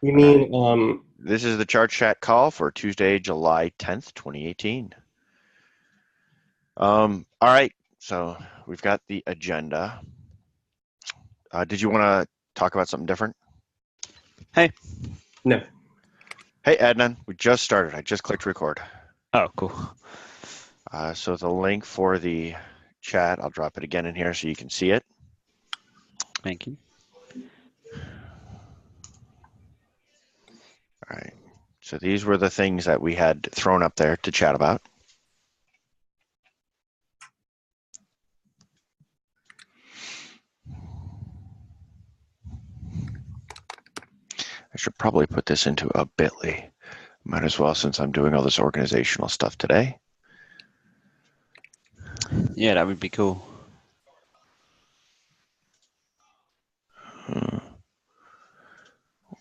You mean, This is the chart chat call for Tuesday, July 10th, 2018. All right, so we've got the agenda. Did you want to talk about something different? Hey. no. Hey, Adnan, we just started. I just clicked record. Oh, cool. So the link for the chat, I'll drop it again in here so you can see it. Thank you. All right, so these were the things that we had thrown up there to chat about. I should probably put this into a bit.ly. Might as well, since I'm doing all this organizational stuff today. Yeah, that would be cool.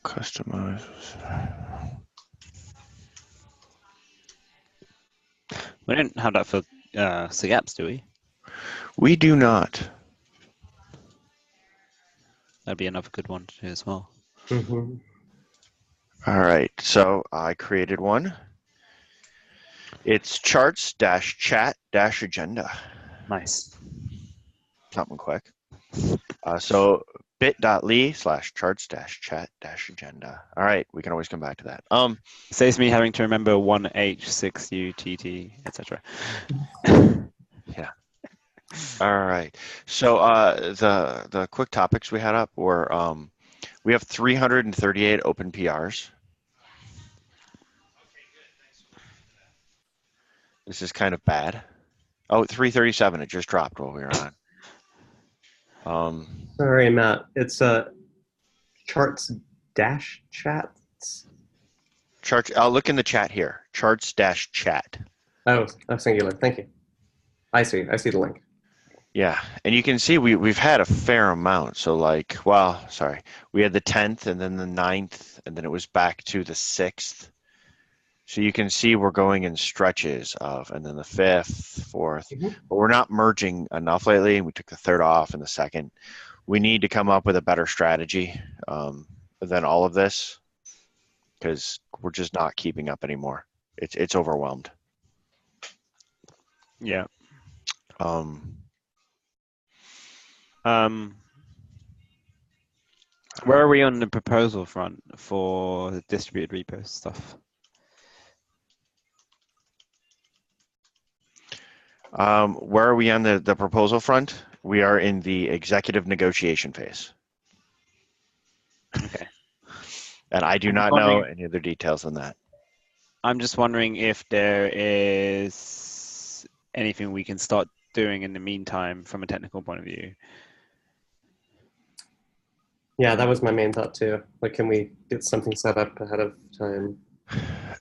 Customize. We don't have that for SIG apps, do we? We do not. That'd be another good one to do as well. Mm-hmm. All right, so I created one. It's charts-chat-agenda. Nice. Something quick. So bit.ly/charts-chat-agenda. All right, we can always come back to that. Saves me having to remember 1H6UTT, etc. Yeah. All right. So the quick topics we had up were we have 338 open PRs. This is kind of bad. Oh, 337. It just dropped while we were on. Sorry, Matt. It's charts dash chats. Charts. I'll look in the chat here. Charts-chat. Oh, singular. Thank you. I see. I see the link. Yeah, and you can see we've had a fair amount. So like, well, sorry, we had the 10th and then the 9th, and then it was back to the 6th. So you can see we're going in stretches of, and then the 5th, 4th, but we're not merging enough lately. We took the 3rd off and the 2nd. We need to come up with a better strategy than all of this because we're just not keeping up anymore. It's overwhelmed. Yeah. Where are we on the proposal front for the distributed repo stuff? Where are we on the proposal front? We are in the executive negotiation phase. Okay. And I do not know any other details than that. I'm just wondering if there is anything we can start doing in the meantime from a technical point of view. Yeah, that was my main thought too. Like, can we get something set up ahead of time?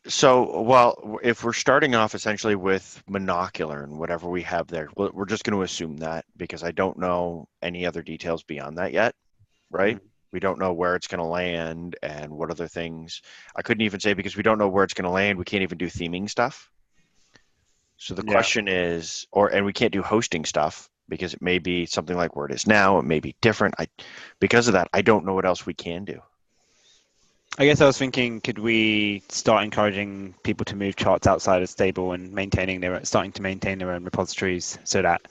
So, well, if we're starting off essentially with monocular and whatever we have there, we're just going to assume that because I don't know any other details beyond that yet, right? Mm-hmm. We don't know where it's going to land and what other things. I couldn't even say because we don't know where it's going to land. We can't even do theming stuff. So the question is, and we can't do hosting stuff because it may be something like where it is now. It may be different. Because of that, I don't know what else we can do. I guess I was thinking, could we start encouraging people to move charts outside of stable and starting to maintain their own repositories so that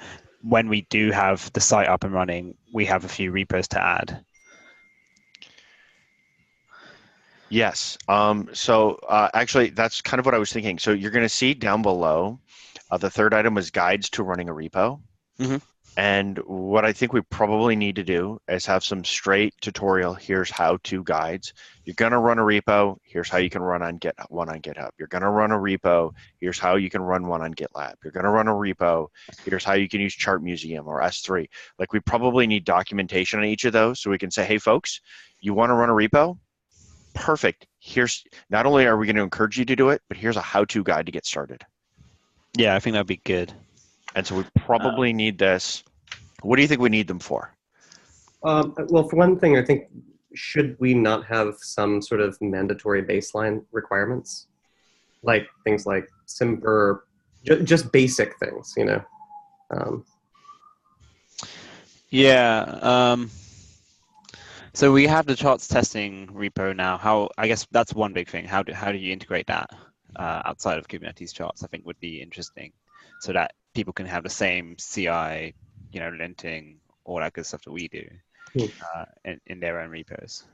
when we do have the site up and running, we have a few repos to add? Yes. Actually, that's kind of what I was thinking. So you're going to see down below, the third item was guides to running a repo. Mm-hmm. And what I think we probably need to do is have some straight tutorial. Here's how-to guides. You're going to run a repo. Here's how you can run one on GitHub. You're going to run a repo. Here's how you can run one on GitLab. You're going to run a repo. Here's how you can use Chart Museum or S3. Like we probably need documentation on each of those so we can say, hey, folks, you want to run a repo? Perfect. Here's not only are we going to encourage you to do it, but here's a how-to guide to get started. Yeah, I think that'd be good. And so we probably need this. What do you think we need them for? Well, for one thing, I think should we not have some sort of mandatory baseline requirements, like things like Simper, just basic things, you know? Yeah. So we have the charts testing repo now. I guess that's one big thing. How do you integrate that outside of Kubernetes charts? I think would be interesting, so that people can have the same CI, linting, all that good stuff that we do Hmm. in their own repos.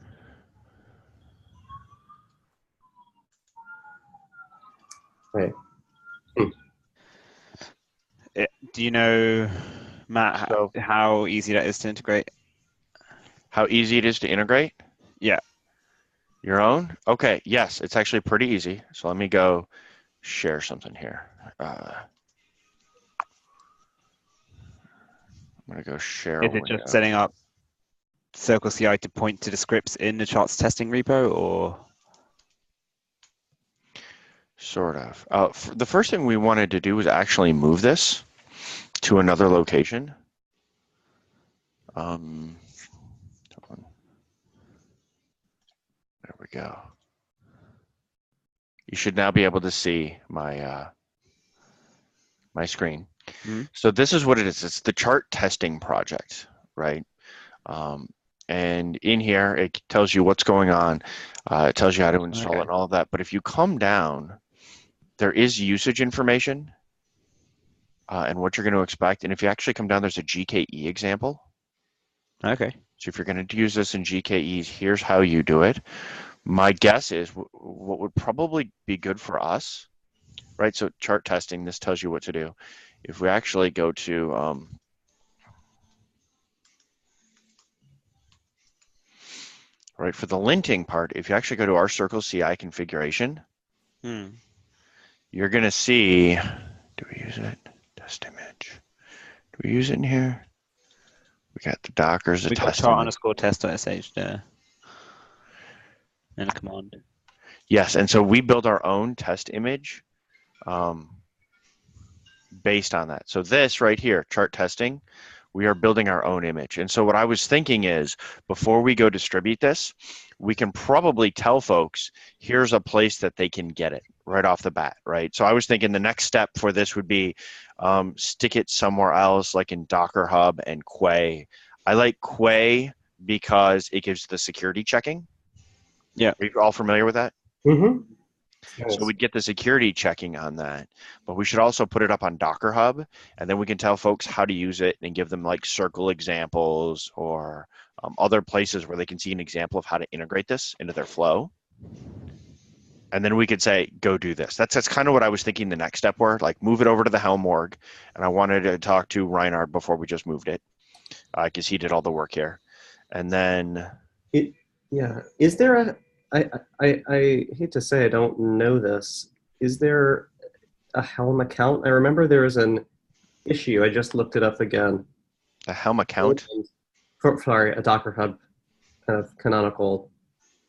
Right. Do you know, Matt, So how easy that is to integrate? how easy it is to integrate? Yeah. Your own? Okay, yes, it's actually pretty easy. So let me go share something here. I'm gonna go share a Is it just window. setting up Circle CI to point to the scripts in the charts testing repo, or? Sort of. The first thing we wanted to do was actually move this to another location. There we go. You should now be able to see my my screen. Mm-hmm. So this is what it is. It's the chart testing project, right? And in here, it tells you what's going on. It tells you how to install it and all of that. But if you come down, there is usage information and what you're going to expect. And if you actually come down, there's a GKE example. Okay. So if you're going to use this in GKEs, here's how you do it. My guess is what would probably be good for us, right? So chart testing, this tells you what to do. If we actually go to right, for the linting part, if you actually go to our Circle CI configuration, you're going to see, do we use it? Test image. Do we use it in here? We got the Docker as a test image. chart_test.sh there. And a command. Yes, and so we build our own test image based on that. So this right here, chart testing, we are building our own image. And so what I was thinking is, before we go distribute this, we can probably tell folks, here's a place that they can get it right off the bat, right? So I was thinking the next step for this would be stick it somewhere else, like in Docker Hub and Quay. I like Quay because it gives the security checking. Yeah. Are you all familiar with that? Mm-hmm. So we'd get the security checking on that, but we should also put it up on Docker Hub, and then we can tell folks how to use it and give them like Circle examples or other places where they can see an example of how to integrate this into their flow. And then we could say, go do this. That's kind of what I was thinking the next step were, like move it over to the Helm org. And I wanted to talk to Reinhard before we just moved it, because he did all the work here. And then... Is there a... I hate to say I don't know this. Is there a Helm account? I remember there was an issue. I just looked it up again. A Helm account? Sorry, a Docker Hub kind of canonical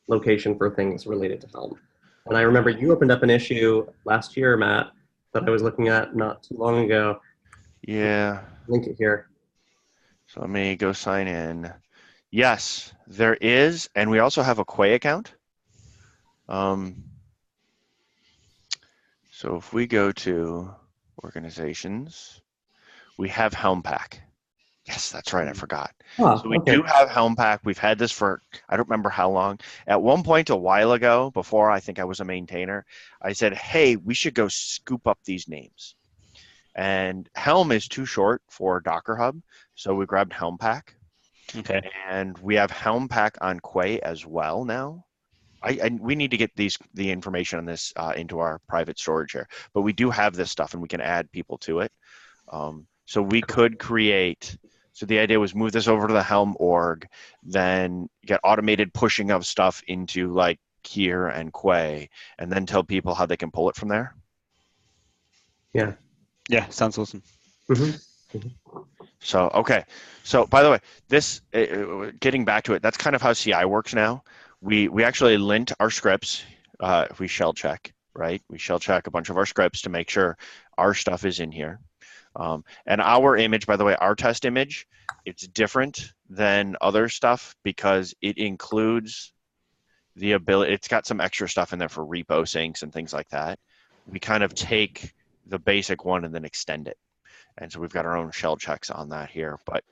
location for things related to Helm. And I remember you opened up an issue last year, Matt, that I was looking at not too long ago. Yeah. Link it here. So let me go sign in. Yes, there is, and we also have a Quay account. So if we go to organizations, we have Helm Pack. Yes, that's right, I forgot. So we do have Helm Pack. We've had this for, I don't remember how long. At one point a while ago, before I think I was a maintainer, I said, hey, we should go scoop up these names. And Helm is too short for Docker Hub, so we grabbed Helm Pack. Okay. And we have Helm Pack on Quay as well now. We need to get the information on this into our private storage here, but we do have this stuff and we can add people to it. So we could create, so the idea was move this over to the Helm org, then get automated pushing of stuff into like here and Quay, and then tell people how they can pull it from there. Yeah. Yeah, sounds awesome. Mm-hmm. Mm-hmm. So, okay. So by the way, this, getting back to it, that's kind of how CI works now. We actually lint our scripts. We shell check, right? We shell check a bunch of our scripts to make sure our stuff is in here. And our image, by the way, our test image, it's different than other stuff because it includes the ability, it's got some extra stuff in there for repo syncs and things like that. We kind of take the basic one and then extend it. And so we've got our own shell checks on that here, but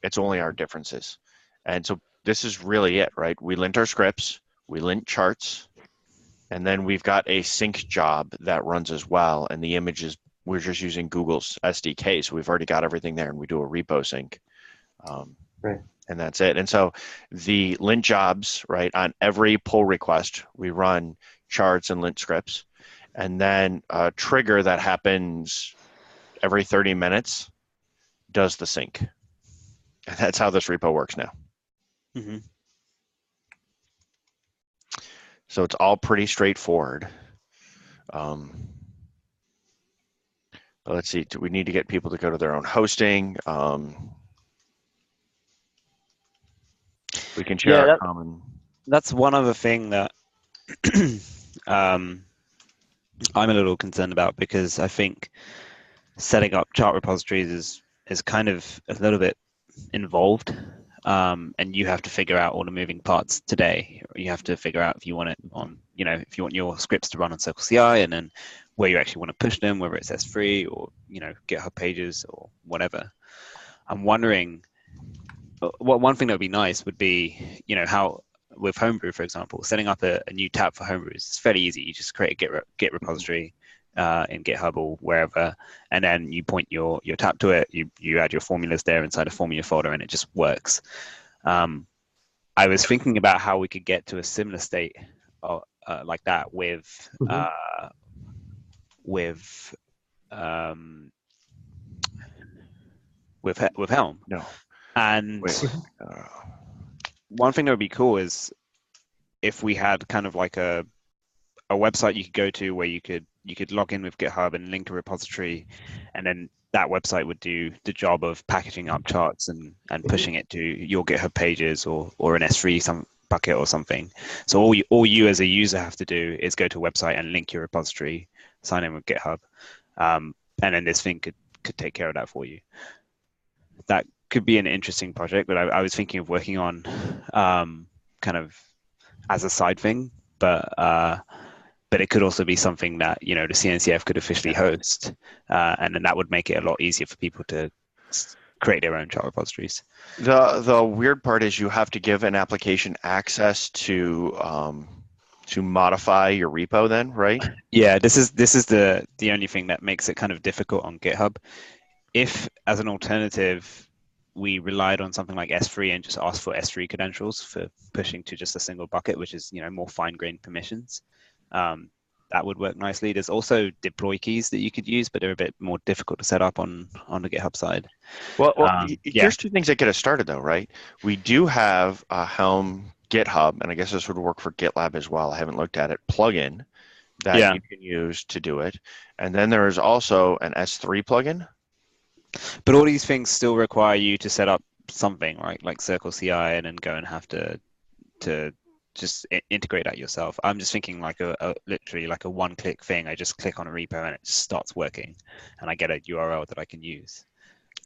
it's only our differences. And so this is really it, right? We lint our scripts, we lint charts, and then we've got a sync job that runs as well. And the images, we're just using Google's SDK. So we've already got everything there, and we do a repo sync. Right. And that's it. And so the lint jobs, right, on every pull request, we run charts and lint scripts. And then a trigger that happens every 30 minutes does the sync. And that's how this repo works now. Mm-hmm. So it's all pretty straightforward. But let's see, do we need to get people to go to their own hosting? We can share a common. That's one other thing that I'm a little concerned about, because I think setting up chart repositories is kind of a little bit involved, and you have to figure out all the moving parts today. You have to figure out if you want it on, if you want your scripts to run on CircleCI, and then where you actually want to push them, whether it's S3 or GitHub pages or whatever. I'm wondering, one thing that would be nice would be, how with Homebrew, for example, setting up a new tab for Homebrew is fairly easy. You just create a Git repository in GitHub or wherever, and then you point your tab to it. You add your formulas there inside a formula folder, and it just works. I was thinking about how we could get to a similar state like that with Helm. No. And one thing that would be cool is if we had kind of like a website you could go to where you could log in with GitHub and link a repository, and then that website would do the job of packaging up charts and pushing it to your GitHub pages or an S3 bucket or something. So all you as a user have to do is go to a website and link your repository, sign in with GitHub, and then this thing could take care of that for you. That could be an interesting project, but I was thinking of working on kind of as a side thing, but it could also be something that the CNCF could officially host, and then that would make it a lot easier for people to create their own chart repositories. The weird part is you have to give an application access to modify your repo then, right? Yeah, this is the only thing that makes it kind of difficult on GitHub. If, as an alternative, we relied on something like S3 and just asked for S3 credentials for pushing to just a single bucket, which is more fine-grained permissions, that would work nicely. There's also deploy keys that you could use, but they're a bit more difficult to set up on the GitHub side. Well, here's two things that get us started, though, right? We do have a Helm GitHub, and I guess this would work for GitLab as well. I haven't looked at it. Plugin that you can use to do it, and then there is also an S3 plugin. But all these things still require you to set up something, right? Like CircleCI, and then go and have to just integrate that yourself. I'm just thinking like literally like a one-click thing. I just click on a repo and it just starts working, and I get a URL that I can use.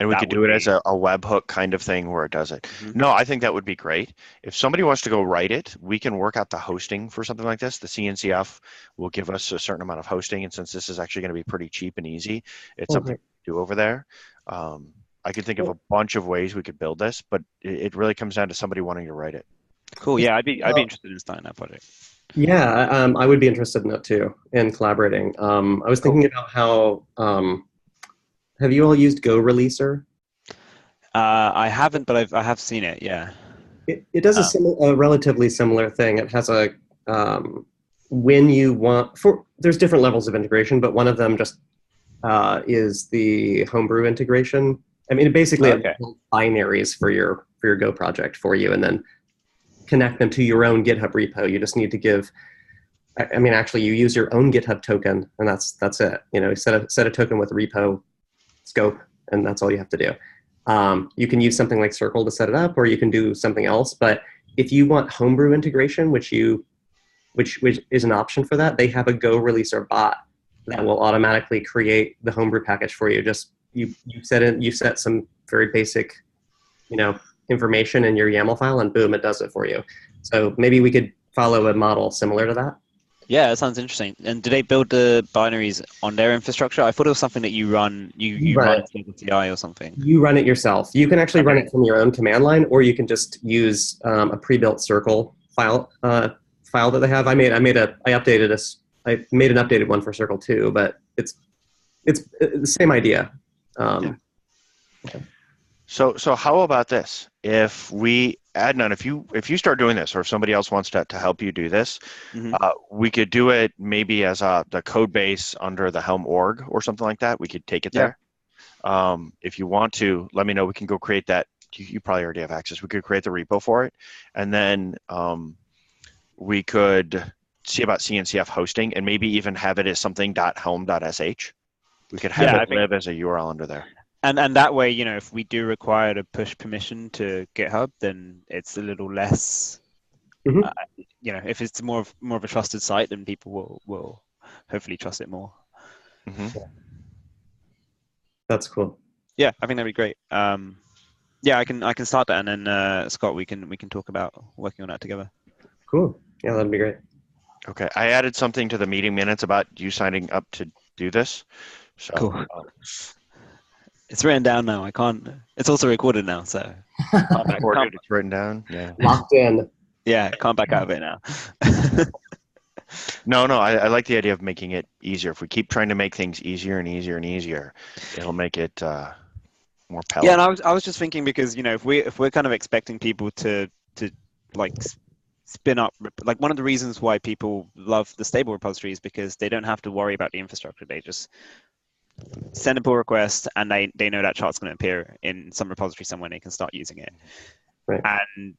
And we could do it as a webhook kind of thing where it does it. Mm-hmm. No, I think that would be great. If somebody wants to go write it, we can work out the hosting for something like this. The CNCF will give us a certain amount of hosting, and since this is actually going to be pretty cheap and easy, it's something to do over there. I could think of a bunch of ways we could build this, but it really comes down to somebody wanting to write it. Cool. Yeah, I'd be interested in starting that project. Yeah, I would be interested in that too, in collaborating. I was thinking about how. Have you all used Go Releaser? I haven't, but I have seen it. Yeah. It does a relatively similar thing. It has a when you want there's different levels of integration, but one of them just is the Homebrew integration. I mean, basically it builds binaries for your Go project for you, and then connect them to your own GitHub repo. You just need to give. I mean, actually, you use your own GitHub token, and that's it. Set a token with a repo scope, and that's all you have to do. You can use something like Circle to set it up, or you can do something else. But if you want Homebrew integration, which is an option for that, they have a Go Releaser bot that will automatically create the Homebrew package for you. Just you set some very basic, information in your YAML file, and boom, it does it for you. So maybe we could follow a model similar to that. Yeah, that sounds interesting. And do they build the binaries on their infrastructure? I thought it was something that you run, you Run run it. through the CI or something. You run it yourself. You can actually run Okay. it from your own command line, or you can just use a pre-built Circle file that they have. I made an updated one for Circle too, but it's the same idea. Yeah. Um, So how about this? If we, Adnan, if you start doing this, or if somebody else wants to help you do this, Hmm. we could do it maybe as the code base under the Helm org or something like that. We could take it Yeah. there. If you want to, let me know. We can go create that. You probably already have access. We could create the repo for it, and then we could see about CNCF hosting, and maybe even have it as something .helm.sh. We could have Yeah, it I think, live as a URL under there. and that way, if we do require to push permission to GitHub, then it's a little less. mhm. Uh, if it's more of a trusted site, then people will hopefully trust it more. Hmm. That's cool. Yeah, I think that'd be great. Yeah, I can start that, and then Scott, we can talk about working on that together. Cool. Yeah, that'd be great. Okay, I added something to the meeting minutes about you signing up to do this. So Cool. It's written down now. I can't. It's also recorded now, so can't back, recorded, it's written down. Yeah. Locked in. yeah, can't back out of it now. No, I like the idea of making it easier. If we keep trying to make things easier and easier and easier, it'll make it more Yeah, and palatable. I was just thinking because if we're kind of expecting people to like spin up like one of the reasons why people love the stable repository is because they don't have to worry about the infrastructure. They just send a pull request and they know that chart's going to appear in some repository somewhere and they can start using it. Right. And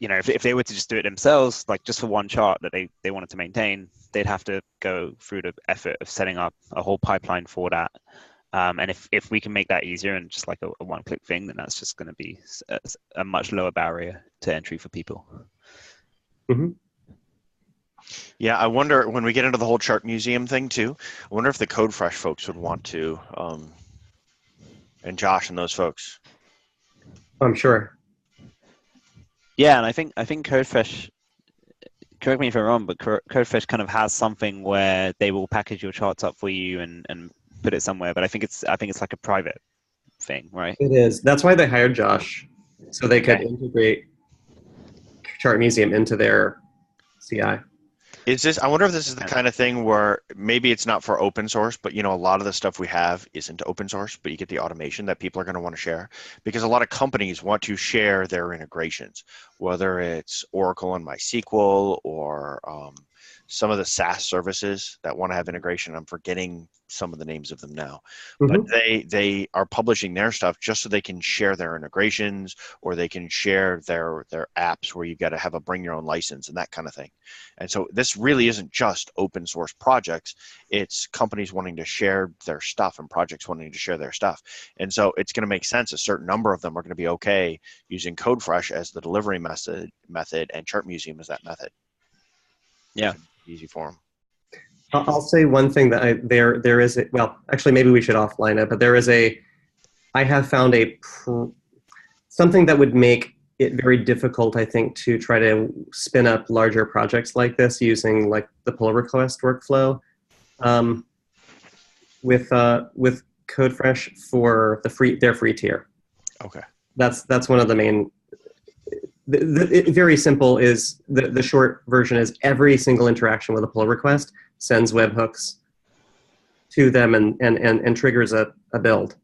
if they were to just do it themselves, like just for one chart that they wanted to maintain, they'd have to go through the effort of setting up a whole pipeline for that. And if we can make that easier and just like a one-click thing, then that's just going to be a much lower barrier to entry for people. Hmm. Yeah, I wonder when we get into the whole chart museum thing too. I wonder if the CodeFresh folks would want to, and Josh and those folks. I'm sure. Yeah, and I think CodeFresh. Correct me if I'm wrong, but CodeFresh kind of has something where they will package your charts up for you and put it somewhere. But I think it's like a private thing, right? It is. That's why they hired Josh, so they could Okay. integrate Chart Museum into their CI. Is this? I wonder if this is the kind of thing where maybe it's not for open source, but a lot of the stuff we have isn't open source, but you get the automation that people are going to want to share because a lot of companies want to share their integrations, whether it's Oracle and MySQL or some of the SaaS services that want to have integration. I'm forgetting some of the names of them now, but Mhm. they are publishing their stuff just so they can share their integrations or they can share their apps where you got to have a bring your own license and that kind of thing. And so this really isn't just open source projects. It's companies wanting to share their stuff and projects wanting to share their stuff. And so it's going to make sense. A certain number of them are going to be okay using CodeFresh as the delivery method and Chart Museum as that method. Yeah. Easy for them. I'll say one thing that there is actually maybe we should offline it, but I have found something that would make it very difficult, I think, to try to spin up larger projects like this using like the pull request workflow with CodeFresh for their free tier. Okay. That's one of the main. Very simple is the short version is every single interaction with a pull request sends webhooks to them and triggers a build.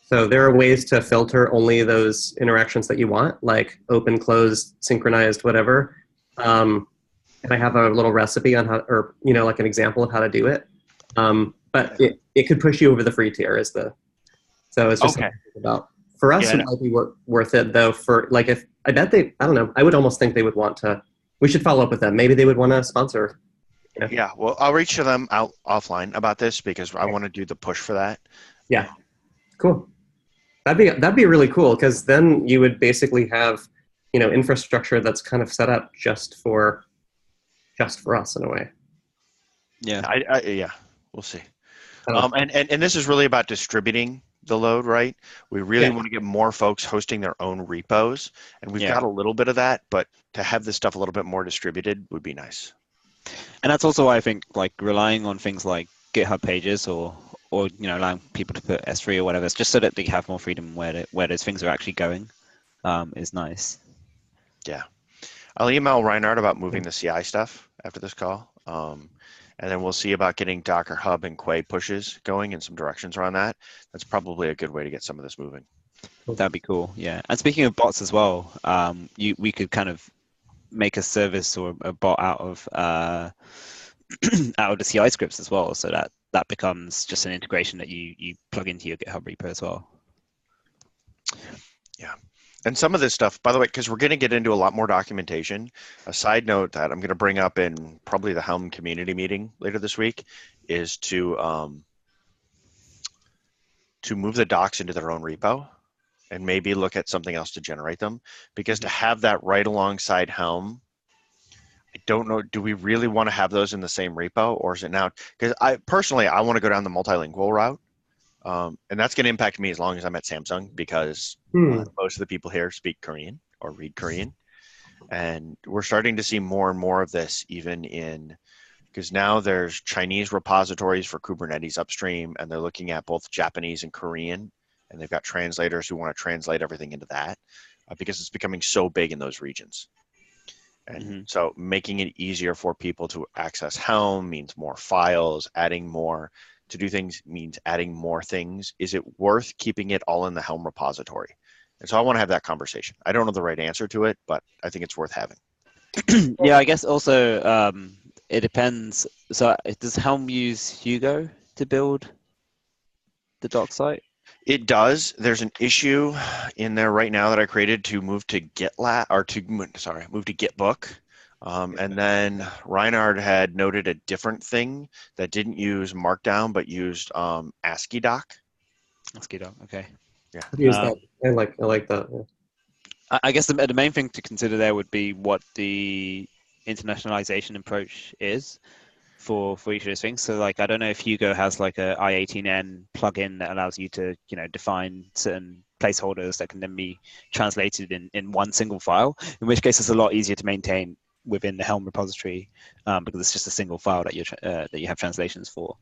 So there are ways to filter only those interactions that you want, like open, closed, synchronized, whatever. And I have a little recipe on how, or like an example of how to do it. But it could push you over the free tier so it's just Okay. something to think about. For us, Yeah, it might be worth it though. For like, if I bet I don't know. I would almost think they would want to. We should follow up with them. Maybe they would want to sponsor. Yeah, well, I'll reach to them out offline about this because I want to do the push for that. Yeah, cool. That'd be really cool because then you would basically have infrastructure that's kind of set up just for us in a way. Yeah. Yeah, we'll see. Oh. And this is really about distributing the load, right? We really Yeah. want to get more folks hosting their own repos, and we've Yeah. got a little bit of that, but to have this stuff a little bit more distributed would be nice. And that's also why I think like relying on things like GitHub pages or allowing people to put S3 or whatever, it's just so that they have more freedom where those things are actually going, is nice. Yeah. I'll email Reinhardt about moving the CI stuff after this call. And then we'll see about getting Docker Hub and Quay pushes going in some directions around that. That's probably a good way to get some of this moving. That'd be cool. Yeah. And speaking of bots as well, we could kind of make a service or a bot out of out of the CI scripts as well, so that becomes just an integration that you plug into your GitHub repo as well. Yeah. And some of this stuff, by the way, because we're going to get into a lot more documentation, a side note that I'm going to bring up in probably the Helm community meeting later this week is to move the docs into their own repo and maybe look at something else to generate them. Because to have that right alongside Helm, I don't know, do we really want to have those in the same repo, or is it now? Because I want to go down the multilingual route. And that's going to impact me as long as I'm at Samsung, because most of the people here speak Korean or read Korean. And we're starting to see more and more of this because now there's Chinese repositories for Kubernetes upstream, and they're looking at both Japanese and Korean, and they've got translators who want to translate everything into that because it's becoming so big in those regions. And so making it easier for people to access Helm means more files, adding more to do things means adding more things. Is it worth keeping it all in the Helm repository? And so I want to have that conversation. I don't know the right answer to it, but I think it's worth having. Yeah, I guess also it depends. So does Helm use Hugo to build the doc site? It does. There's an issue in there right now that I created to move to GitLab move to Gitbook. And then Reinhard had noted a different thing that didn't use Markdown but used ASCII doc. ASCII doc, okay. Yeah. Use that. I like that. Yeah. I guess the main thing to consider there would be what the internationalization approach is for each of those things. So like, I don't know if Hugo has like a I18N plugin that allows you to, define certain placeholders that can then be translated in one single file, in which case it's a lot easier to maintain within the Helm repository because it's just a single file that you have translations for.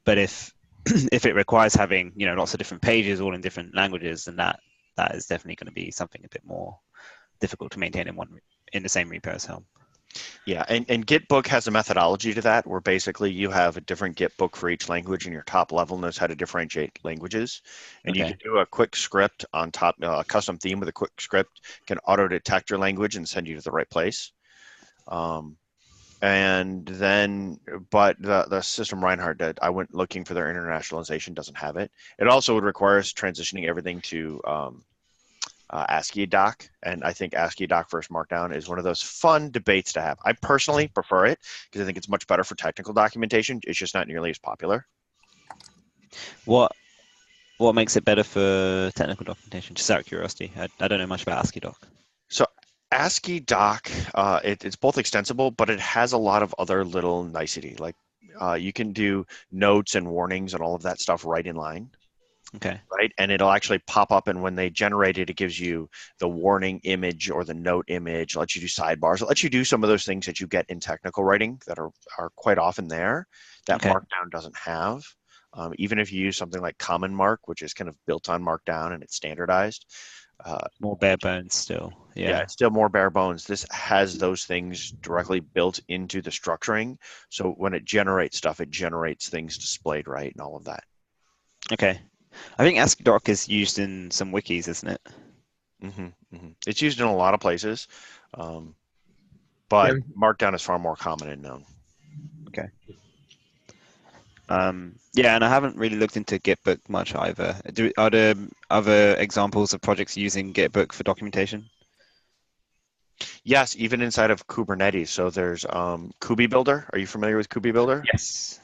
But if it requires having, lots of different pages all in different languages, then that is definitely going to be something a bit more difficult to maintain in the same repo as Helm. Yeah, and Gitbook has a methodology to that where basically you have a different Gitbook for each language, and your top level knows how to differentiate languages. And you can do a quick script on top, a custom theme with a quick script can auto-detect your language and send you to the right place. And then, but the system Reinhardt did, I went looking for their internationalization, doesn't have it. It also would require us transitioning everything to ASCII doc, and I think ASCII doc versus Markdown is one of those fun debates to have. I personally prefer it because I think it's much better for technical documentation. It's just not nearly as popular. What makes it better for technical documentation? Just out of curiosity, I don't know much about ASCII doc. So ASCII doc, it's both extensible, but it has a lot of other little nicety. Like you can do notes and warnings and all of that stuff right in line. Okay. Right, and it'll actually pop up, and when they generate it, it gives you the warning image or the note image. It lets you do sidebars. It lets you do some of those things that you get in technical writing that are quite often there that Markdown doesn't have. Even if you use something like Common Mark, which is kind of built on Markdown and it's standardized. More bare bones still. Yeah, it's still more bare bones. This has those things directly built into the structuring. So when it generates stuff, it generates things displayed right and all of that. Okay. I think ASCII doc is used in some wikis, isn't it? It's used in a lot of places, but Markdown is far more common and known. Okay. Yeah, and I haven't really looked into Gitbook much either. Are there other examples of projects using Gitbook for documentation? Yes, even inside of Kubernetes. So there's Kubi Builder. Are you familiar with Kubi Builder? Yes.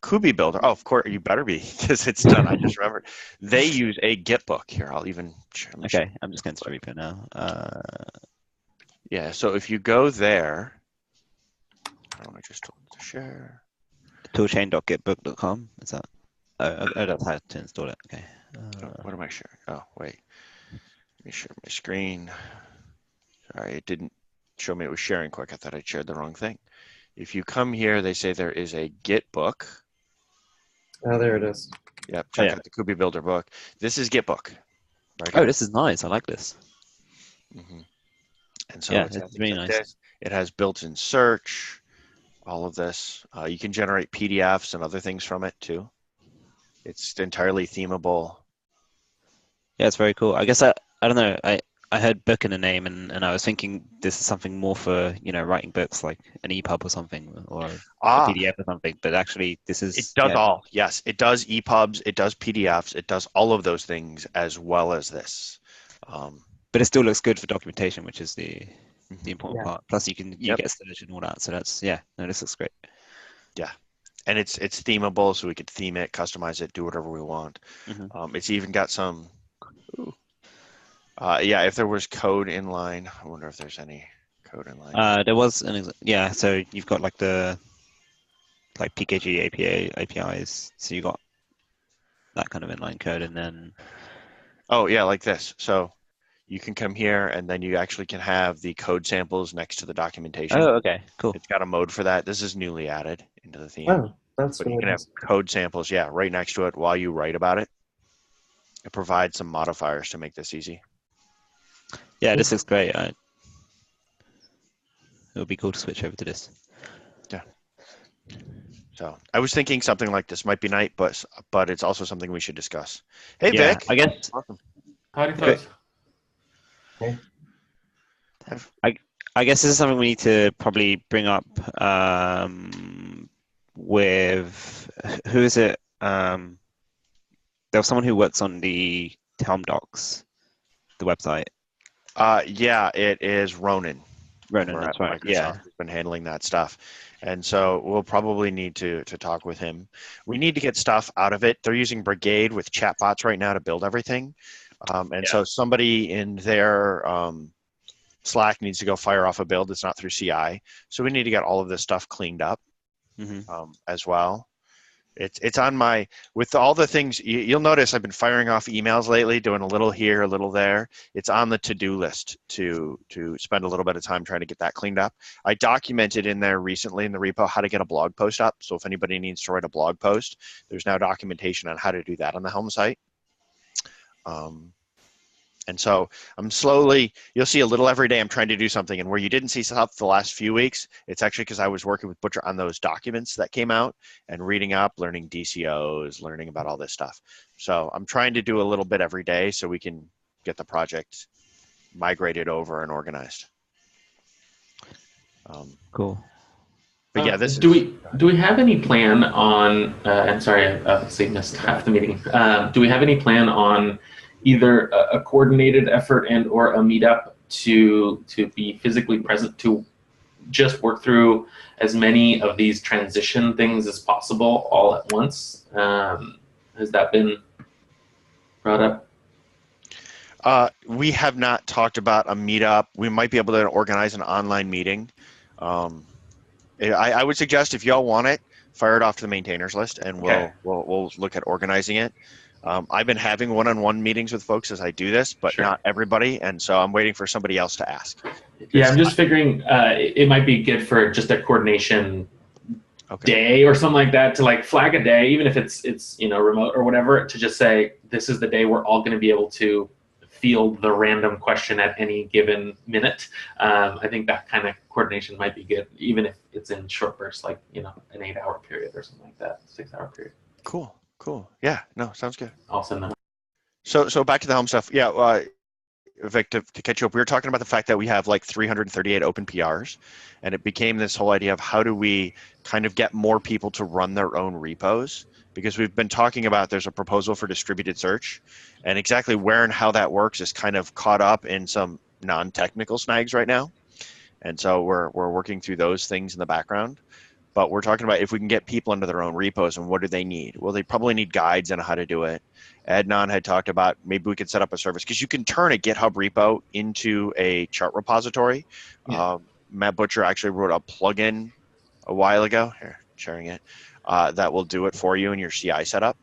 Kubi Builder. Oh, of course, you better be, because it's done. I just remembered. They use a Gitbook. Here, I'll even. Okay, I'm just going to repo now. Yeah, so if you go there, I just told it to share. Toolchain.gitbook.com. Is that? Oh, that's how to install it. Okay. What am I sharing? Oh, wait. Let me share my screen. Sorry, it didn't show me it was sharing quick. I thought I'd shared the wrong thing. If you come here, they say there is a Git book. Oh, there it is. Yep, check yeah. out the Kubi Builder book. This is Git book. Right Oh, here. this is nice. I like this. hmm And so Yeah, it's this got is things really like nice. this. It has built-in search, all of this. You can generate PDFs and other things from it too. It's entirely themable. Yeah, it's very cool. I guess I don't know. I heard book in the name, and I was thinking this is something more for writing books like an EPUB or something, or a Ah, PDF or something. But actually, this it is does all. Yes, it does EPUBs, it does PDFs, it does all of those things as well as this. Um, But it still looks good for documentation, which is the mhm. important Yeah. part. Plus, you Yep. get search and all that. So that's yeah. No, this looks great. Yeah. And it's themable, so we could theme it, customize it, do whatever we want. Mm-hmm. It's even got some. Ooh. Yeah, if there was code inline, I wonder if there's any code inline here. There was yeah. So you've got like the PKG APIs. So you got that kind of inline code, and then Oh, yeah, like this. So you can come here, and then you actually can have the code samples next to the documentation. oh, okay, cool. It's got a mode for that. This is newly added into the theme. Oh, that's But you really can have nice. code samples, yeah, right next to it while you write about it. It provides some modifiers to make this easy. Yeah, this looks great. It would be cool to switch over to this. Yeah. So I was thinking something like this might be nice, but it's also something we should discuss. Hey, Yeah, Vic. I guess Welcome. Howdy, Okay. folks. I guess this is something we need to probably bring up with who is it? There was someone who works on the Helm docs, the website. Yeah, it is Ronan. Ronan, Over that's at right. Microsoft Yeah. has been handling that stuff. And so we'll probably need to talk with him. We need to get stuff out of it. They're using Brigade with chatbots right now to build everything. So somebody in their Slack needs to go fire off a build that's not through CI. So we need to get all of this stuff cleaned up as well. It's on my, with all the things, you'll notice I've been firing off emails lately, doing a little here, a little there. It's on the to-do list to spend a little bit of time trying to get that cleaned up. I documented in there recently in the repo how to get a blog post up. So if anybody needs to write a blog post, there's now documentation on how to do that on the Helm site. And so I'm slowly, you'll see a little every day I'm trying to do something. And where you didn't see stuff the last few weeks, it's actually because I was working with Butcher on those documents that came out and reading up, learning DCOs, learning about all this stuff. So I'm trying to do a little bit every day so we can get the project migrated over and organized. Cool. But yeah, this do we have any plan on? I'm sorry, I obviously missed half the meeting. Do we have any plan on either a coordinated effort and or a meetup to be physically present to just work through as many of these transition things as possible all at once? Has that been brought up? We have not talked about a meetup. We might be able to organize an online meeting. I would suggest if y'all want it, fire it off to the maintainers list, and we'll look at organizing it. I've been having one-on-one meetings with folks as I do this, but not everybody, and so I'm waiting for somebody else to ask. Yeah, I'm just figuring it might be good for just a coordination day or something like that, to like flag a day, even if it's remote or whatever, to just say this is the day we're all going to be able to field the random question at any given minute. I think that kind of coordination might be good, even if it's in short bursts, like an 8-hour period or something like that, 6-hour period. Cool. Yeah, no, sounds good. I'll send them. So back to the Helm stuff. Yeah, Vic, to catch you up, we were talking about the fact that we have like 338 open PRs, and it became this whole idea of how do we kind of get more people to run their own repos, because we've been talking about there's a proposal for distributed search, and exactly where and how that works is kind of caught up in some non-technical snags right now, and so we're working through those things in the background. But we're talking about if we can get people into their own repos, and what do they need? Well, they probably need guides on how to do it. Adnan had talked about maybe we could set up a service, because you can turn a GitHub repo into a chart repository. Yeah. Matt Butcher actually wrote a plugin a while ago, here, sharing it, that will do it for you in your CI setup.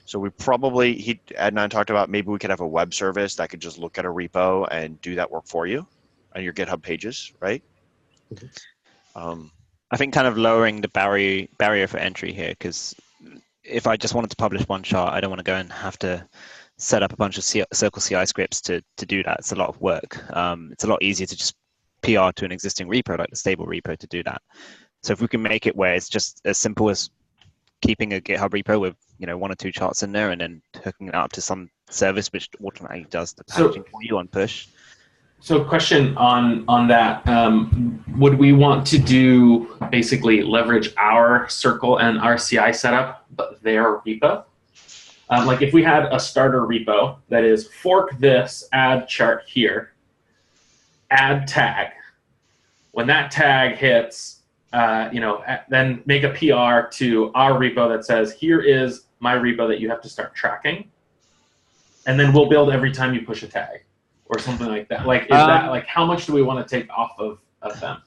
So we probably, Adnan talked about maybe we could have a web service that could just look at a repo and do that work for you on your GitHub pages, right? I think kind of lowering the barrier for entry here, because if I just wanted to publish one chart, I don't want to go and have to set up a bunch of Circle CI scripts to do that. It's a lot of work. It's a lot easier to just PR to an existing repo, like the stable repo, to do that. So if we can make it where it's just as simple as keeping a GitHub repo with 1 or 2 charts in there, and then hooking it up to some service which automatically does the packaging for you on push. So question on that, would we want to do basically leverage our Circle and our CI setup, but their repo? Like if we had a starter repo that is fork this, add chart here, add tag. When that tag hits, then make a PR to our repo that says, here is my repo that you have to start tracking. And then we'll build every time you push a tag or something like that. Like, is that like, how much do we want to take off of them?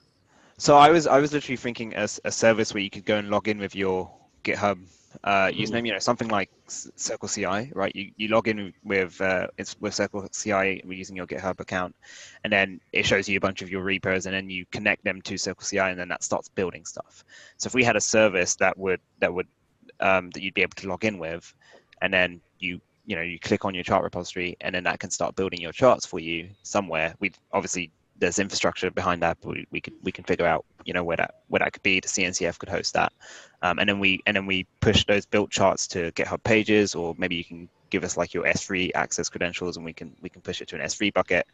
So I was literally thinking as a service where you could go and log in with your GitHub username, something like Circle CI, right? You log in with Circle CI using your GitHub account, and then it shows you a bunch of your repos, and then you connect them to Circle CI, and then that starts building stuff. So if we had a service that you'd be able to log in with, and then you click on your chart repository, and then that can start building your charts for you somewhere. Obviously there's infrastructure behind that, but we can figure out where that could be. The CNCF could host that, and then we push those built charts to GitHub pages, or maybe you can give us like your S3 access credentials, and we can push it to an S3 bucket.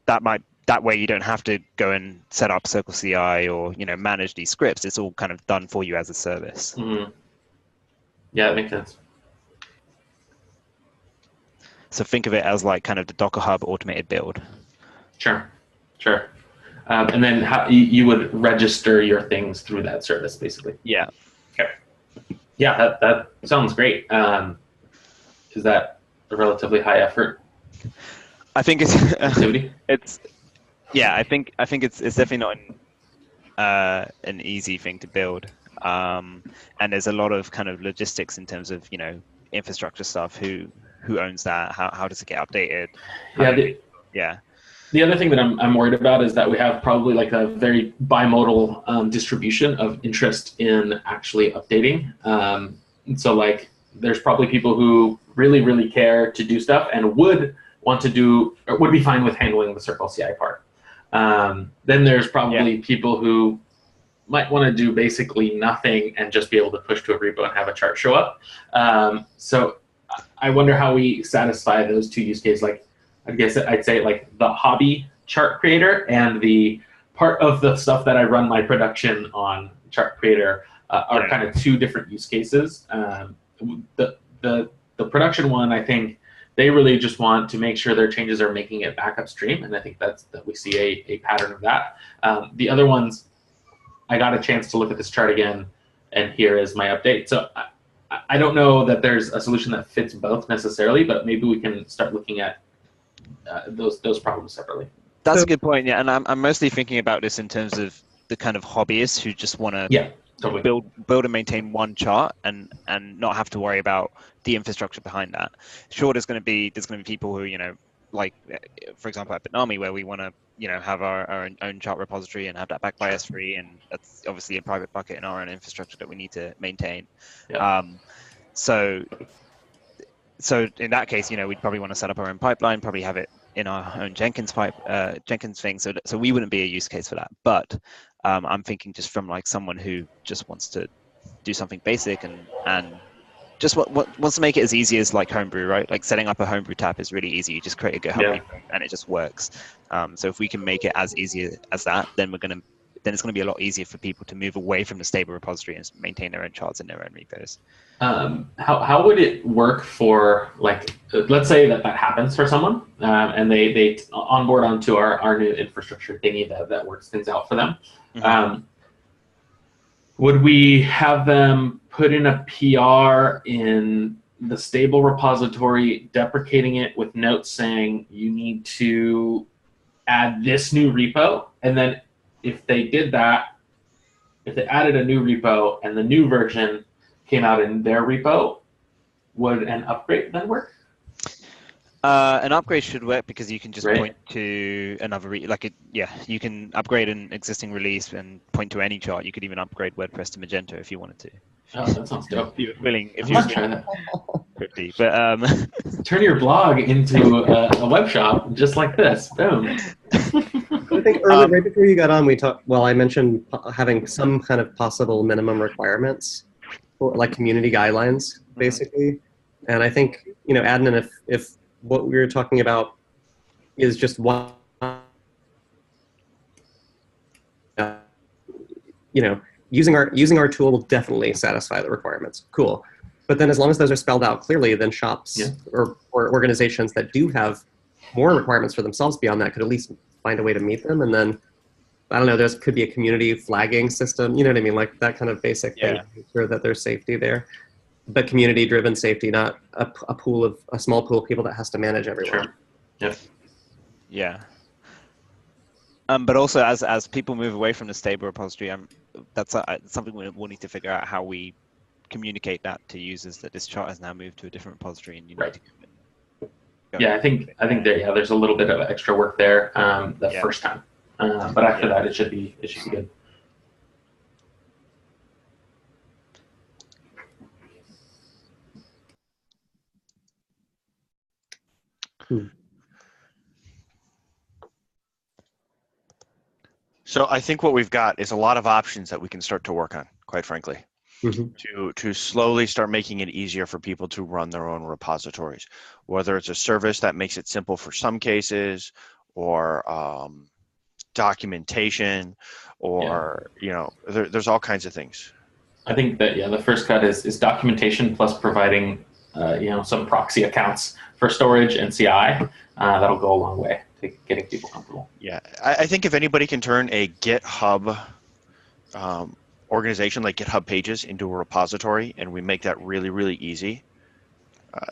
That way you don't have to go and set up Circle CI or manage these scripts. It's all kind of done for you as a service. Mm-hmm. Yeah, that makes sense. So think of it as like kind of the Docker Hub automated build. Sure. And then how you would register your things through that service, basically. Yeah. Okay. Yeah, that sounds great. Is that a relatively high effort I think it's activity? I think it's definitely not an easy thing to build. And there's a lot of kind of logistics in terms of infrastructure stuff. Who owns that? How does it get updated? The other thing that I'm worried about is that we have probably like a very bimodal distribution of interest in actually updating. So like there's probably people who really, really care to do stuff and would want to do, or would be fine with handling the Circle CI part. Then there's probably people who might want to do basically nothing and just be able to push to a repo and have a chart show up. So I wonder how we satisfy those two use cases. Like, I guess I'd say like the hobby chart creator and the part of the stuff that I run my production on chart creator are kind of two different use cases. The production one, I think they really just want to make sure their changes are making it back upstream, and I think that we see a pattern of that. The other ones, I got a chance to look at this chart again, and here is my update. So I don't know that there's a solution that fits both necessarily, but maybe we can start looking at those problems separately. That's a good point, yeah. And I'm mostly thinking about this in terms of the kind of hobbyists who just want to totally build and maintain one chart and not have to worry about the infrastructure behind that. Sure, there's going to be people who like for example at Bitnami, where we want to have our own chart repository and have that backed by S3, and that's obviously a private bucket in our own infrastructure that we need to maintain. So in that case, we'd probably want to set up our own pipeline, probably have it in our own Jenkins thing. So we wouldn't be a use case for that. But I'm thinking just from like someone who just wants to do something basic and just wants to make it as easy as like Homebrew, right? Like setting up a Homebrew tab is really easy. You just create a GitHub repo and it just works. So if we can make it as easy as that, then it's going to be a lot easier for people to move away from the stable repository and maintain their own charts in their own repos. How would it work for, like, let's say that happens for someone and they onboard onto our new infrastructure thingy that works things out for them. Mm-hmm. Would we have them put in a PR in the stable repository deprecating it with notes saying you need to add this new repo, and then if they did that, if they added a new repo and the new version came out in their repo, would an upgrade then work? An upgrade should work because you can just Right. point to another you can upgrade an existing release and point to any chart. You could even upgrade WordPress to Magento if you wanted to. Oh, that sounds dope. If you're willing, I must try that. quickly. But Turn your blog into a web shop just like this. Boom. I think earlier, right before you got on, I mentioned having some kind of possible minimum requirements, like community guidelines, basically. And I think, admin, if what we were talking about is just one, using our tool will definitely satisfy the requirements. Cool. But then as long as those are spelled out clearly, then shops or organizations that do have more requirements for themselves beyond that could at least find a way to meet them. And then, I don't know, there could be a community flagging system, you know what I mean? Like that kind of basic thing to make sure that there's safety there. But community-driven safety, not a small pool of people that has to manage everyone. Sure. Yep. yeah. But also, as people move away from the stable repository, that's something we'll need to figure out how we communicate that to users that this chart has now moved to a different repository, and you need to go. Yeah, I think there's a little bit of extra work there first time, but after that it should be good. So I think what we've got is a lot of options that we can start to work on, quite frankly, to slowly start making it easier for people to run their own repositories, whether it's a service that makes it simple for some cases, or documentation, or there's all kinds of things. I think that the first cut is documentation plus providing some proxy accounts for storage and CI. That'll go a long way to getting people comfortable. Yeah, I think if anybody can turn a GitHub organization like GitHub Pages into a repository, and we make that really, really easy,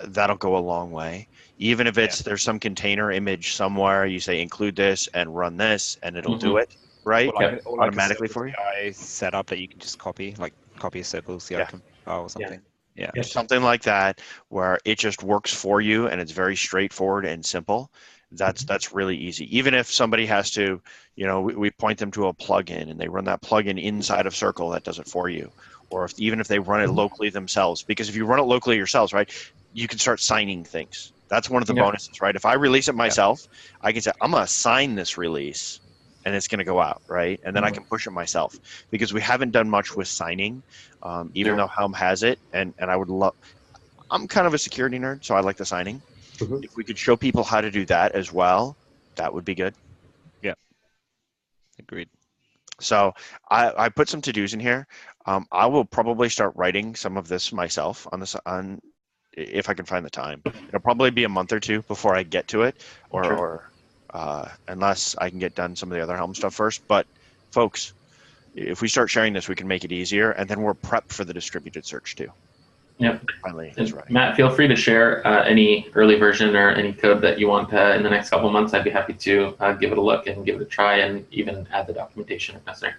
that'll go a long way. Even if there's some container image somewhere, you say include this and run this, and it'll do it automatically for you. Set up that you can just copy a circle CI file or something. Yeah. Something like that, where it just works for you and it's very straightforward and simple. That's really easy. Even if somebody has to, we point them to a plugin and they run that plugin inside of Circle, that does it for you. Or even if they run it locally themselves, because if you run it locally yourselves, right, you can start signing things. That's one of the bonuses, right? If I release it myself, I can say, I'm going to sign this release and it's going to go out, right? And then I can push it myself, because we haven't done much with signing, even though Helm has it. And I would love, I'm kind of a security nerd, so I like the signing. If we could show people how to do that as well, that would be good. Yeah. Agreed. So I put some to-dos in here. I will probably start writing some of this myself on if I can find the time. It'll probably be a month or two before I get to it, or unless I can get done some of the other Helm stuff first. But folks, if we start sharing this, we can make it easier, and then we're prepped for the distributed search too. Yep. Finally, Matt, feel free to share any early version or any code that you want in the next couple of months. I'd be happy to give it a look and give it a try, and even add the documentation if necessary.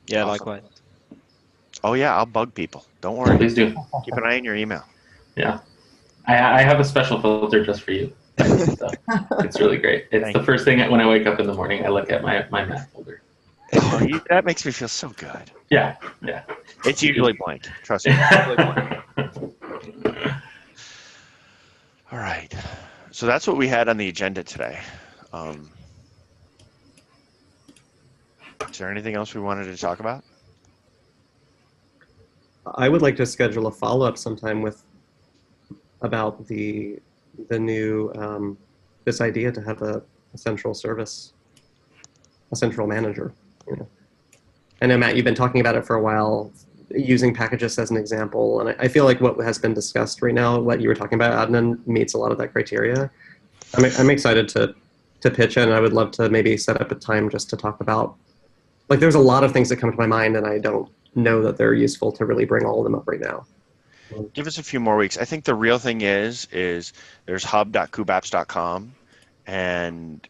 Yeah, likewise. Oh yeah, I'll bug people. Don't worry. Please do. Keep an eye on your email. Yeah, I have a special filter just for you. It's really great. It's the first thing when I wake up in the morning. I look at my Matt folder. Oh, that makes me feel so good. Yeah. It's usually blank. Trust me. All right. So that's what we had on the agenda today. Is there anything else we wanted to talk about? I would like to schedule a follow-up sometime about the new this idea to have a central service, a central manager. I know, Matt, you've been talking about it for a while, using packages as an example, and I feel like what has been discussed right now, what you were talking about, Adnan, meets a lot of that criteria. I'm excited to pitch in, and I would love to maybe set up a time just to talk about, like, there's a lot of things that come to my mind, and I don't know that they're useful to really bring all of them up right now. Give us a few more weeks. I think the real thing is there's hub.kubeapps.com, and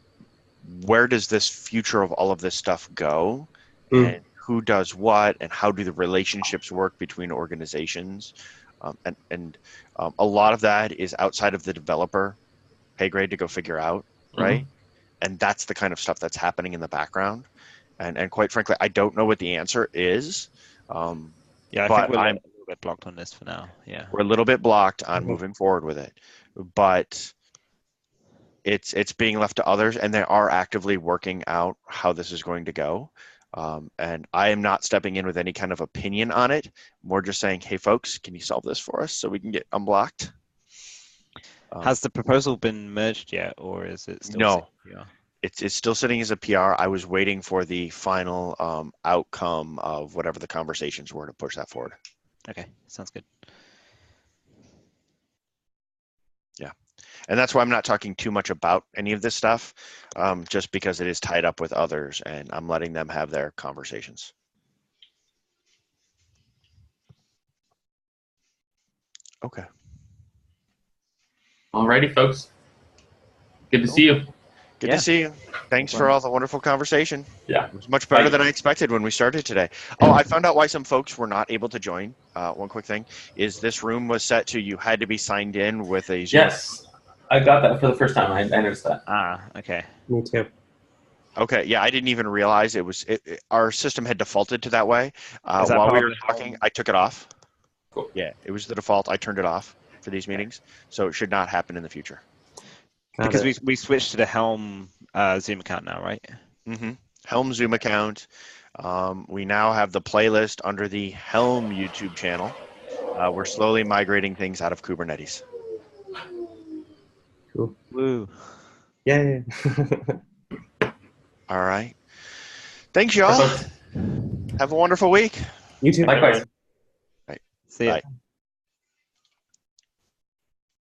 where does this future of all of this stuff go, and who does what, and how do the relationships work between organizations, and a lot of that is outside of the developer pay grade to go figure out, right? And that's the kind of stuff that's happening in the background. And quite frankly, I don't know what the answer is. Yeah, I but think we're a I'm little bit blocked on this for now. Yeah. we're a little bit blocked on moving forward with it, but it's being left to others, and they are actively working out how this is going to go. And I am not stepping in with any kind of opinion on it. More just saying, hey, folks, can you solve this for us so we can get unblocked? Has the proposal been merged yet, or is it still? No. Yeah. It's still sitting as a PR. I was waiting for the final outcome of whatever the conversations were to push that forward. Okay, sounds good. Yeah. And that's why I'm not talking too much about any of this stuff, just because it is tied up with others, and I'm letting them have their conversations. Okay. Alrighty, folks. Good to see you. Good Yeah. to see you. Thanks for all the wonderful conversation. Yeah. It was much better Bye. than I expected when we started today. Oh, I found out why some folks were not able to join. One quick thing is this room was set to you had to be signed in with a Zoom. Yes, I got that for the first time. I noticed that. Ah, okay. Me too. Okay, yeah, I didn't even realize it was our system had defaulted to that way. Is that While part we of were the talking, Helm? I took it off. Cool. Yeah, it was the default. I turned it off for these meetings, so it should not happen in the future. Got Because it. we switched to the Helm Zoom account now, right? Helm Zoom account. We now have the playlist under the Helm YouTube channel. We're slowly migrating things out of Kubernetes. Cool. Woo. Yeah. All right. Thanks, y'all. Folks. Have a wonderful week. You too. Likewise. See ya. Bye.